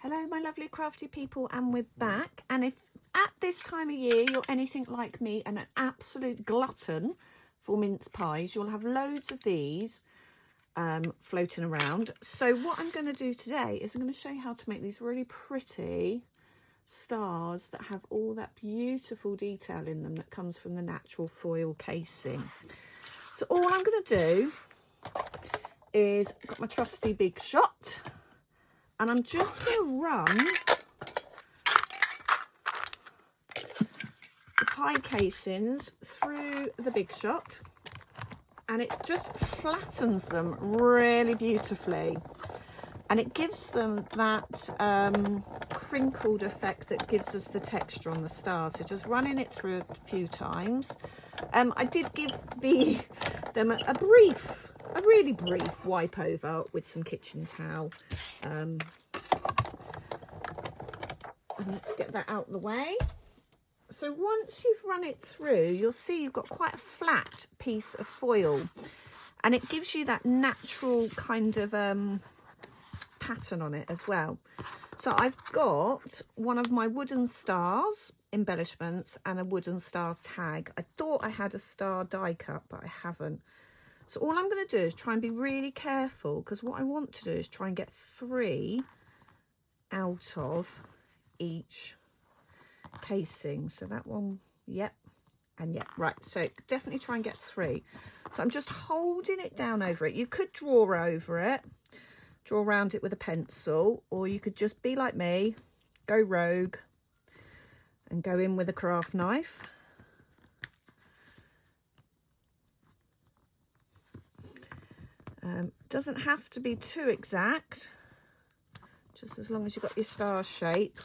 Hello my lovely crafty people, and we're back. And if at this time of year you're anything like me and an absolute glutton for mince pies, you'll have loads of these floating around. So what I'm going to do today is I'm going to show you how to make these really pretty stars that have all that beautiful detail in them that comes from the natural foil casing. So all I'm going to do is, I've got my trusty big shot, and I'm just going to run the pie casings through the big shot, and it just flattens them really beautifully, and it gives them that crinkled effect that gives us the texture on the stars. So just running it through a few times. I did give them a really brief wipe over with some kitchen towel. And let's get that out of the way. So once you've run it through, you'll see you've got quite a flat piece of foil, and it gives you that natural kind of pattern on it as well. So I've got one of my wooden stars embellishments and a wooden star tag. I thought I had a star die cut, but I haven't. So all I'm going to do is try and be really careful, because what I want to do is try and get 3 out of each casing. So that one, yep, and yep, right. So definitely try and get 3. So I'm just holding it down over it. You could draw over it, draw around it with a pencil, or you could just be like me, go rogue and go in with a craft knife. Doesn't have to be too exact, just as long as you've got your star shape.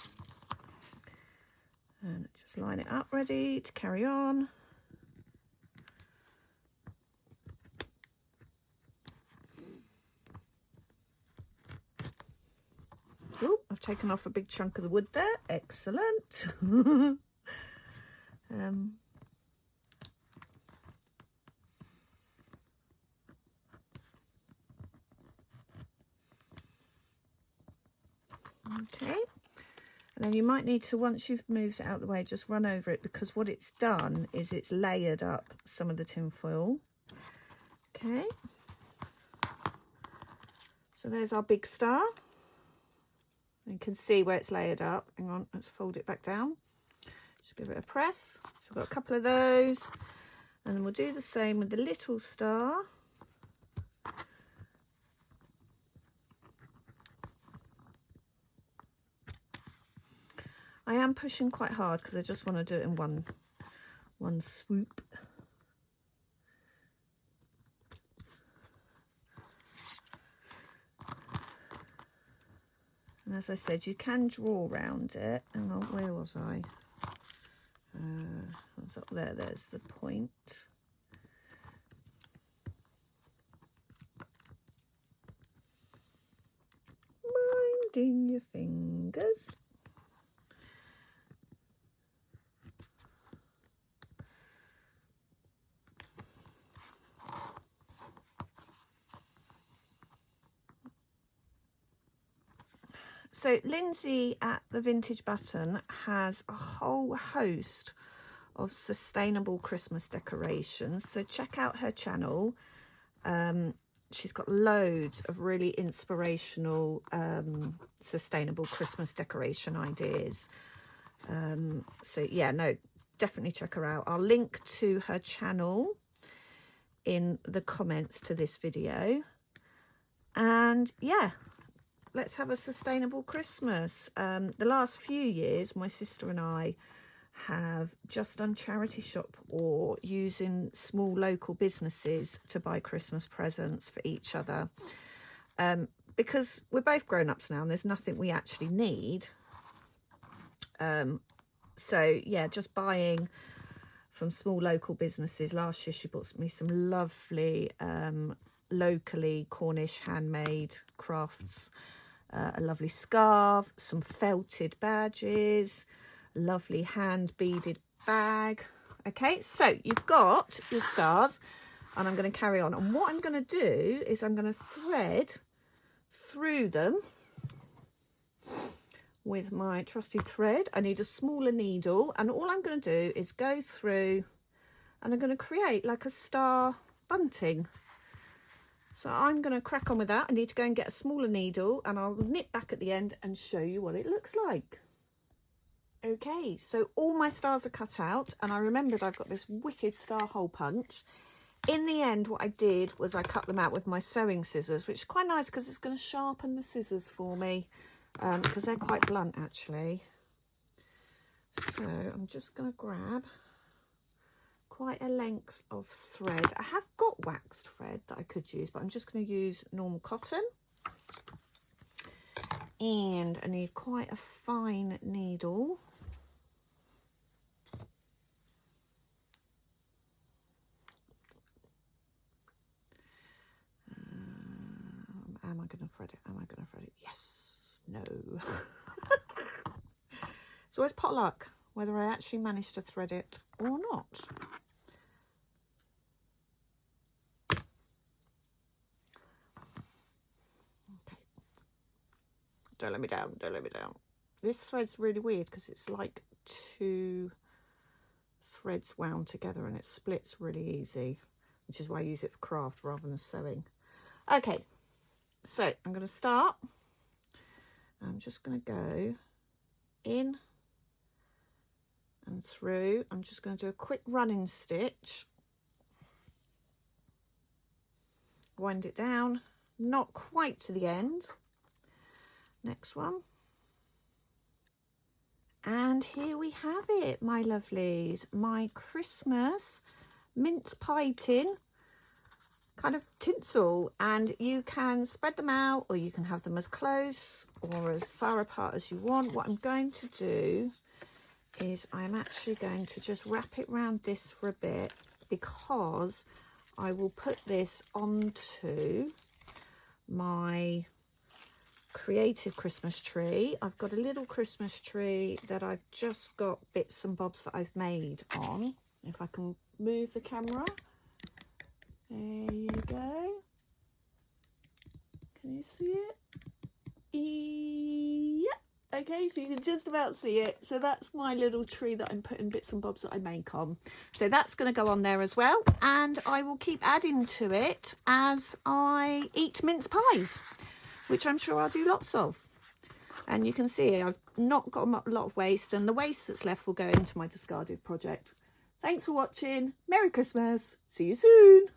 And just line it up, ready to carry on. Oh, I've taken off a big chunk of the wood there. Excellent. Okay, and then you might need to, once you've moved it out of the way, just run over it, because what it's done is it's layered up some of the tin foil. Okay, so there's our big star. You can see where it's layered up. Hang on, let's fold it back down. Just give it a press. So we've got a couple of those, and then we'll do the same with the little star. I am pushing quite hard because I just want to do it in one swoop. And as I said, you can draw around it. Hang on, where was I? I was up there. There's the point. Minding your fingers. So Lindsey at the Vintage Button has a whole host of sustainable Christmas decorations. So check out her channel. She's got loads of really inspirational sustainable Christmas decoration ideas. So yeah, no, definitely check her out. I'll link to her channel in the comments to this video. And yeah, let's have a sustainable Christmas. The last few years, my sister and I have just done charity shop or using small local businesses to buy Christmas presents for each other. Because we're both grown-ups now and there's nothing we actually need. So yeah, just buying from small local businesses. Last year she bought me some lovely locally Cornish handmade crafts. A lovely scarf, some felted badges, lovely hand beaded bag. Okay, so you've got your stars, and I'm going to carry on. And what I'm going to do is I'm going to thread through them with my trusty thread. I need a smaller needle, and all I'm going to do is go through and I'm going to create like a star bunting. So I'm going to crack on with that. I need to go and get a smaller needle, and I'll nip back at the end and show you what it looks like. Okay, so all my stars are cut out, and I remembered I've got this wicked star hole punch. In the end, what I did was I cut them out with my sewing scissors, which is quite nice because it's going to sharpen the scissors for me, because they're quite blunt actually. So I'm just going to grab quite a length of thread. I have got waxed thread that I could use, but I'm just going to use normal cotton. And I need quite a fine needle. Am I going to thread it? Am I going to thread it? Yes. No. It's always potluck whether I actually manage to thread it or not. Don't let me down, don't let me down. This thread's really weird because it's like two threads wound together and it splits really easy, which is why I use it for craft rather than sewing. Okay, so I'm going to start. I'm just going to go in and through. I'm just going to do a quick running stitch. Wind it down, not quite to the end. Next one. And here we have it, my lovelies. My Christmas mince pie tin kind of tinsel, and you can spread them out or you can have them as close or as far apart as you want. What I'm going to do is I'm actually going to just wrap it around this for a bit, because I will put this onto my creative Christmas tree. I've got a little Christmas tree that I've just got bits and bobs that I've made on. If I can move the camera, there you go. Can you see it? Yeah. Okay, so you can just about see it. So that's my little tree that I'm putting bits and bobs that I make on. So that's going to go on there as well, and I will keep adding to it as I eat mince pies, which I'm sure I'll do lots of. And you can see I've not got a lot of waste, and the waste that's left will go into my discarded project. Thanks for watching. Merry Christmas. See you soon.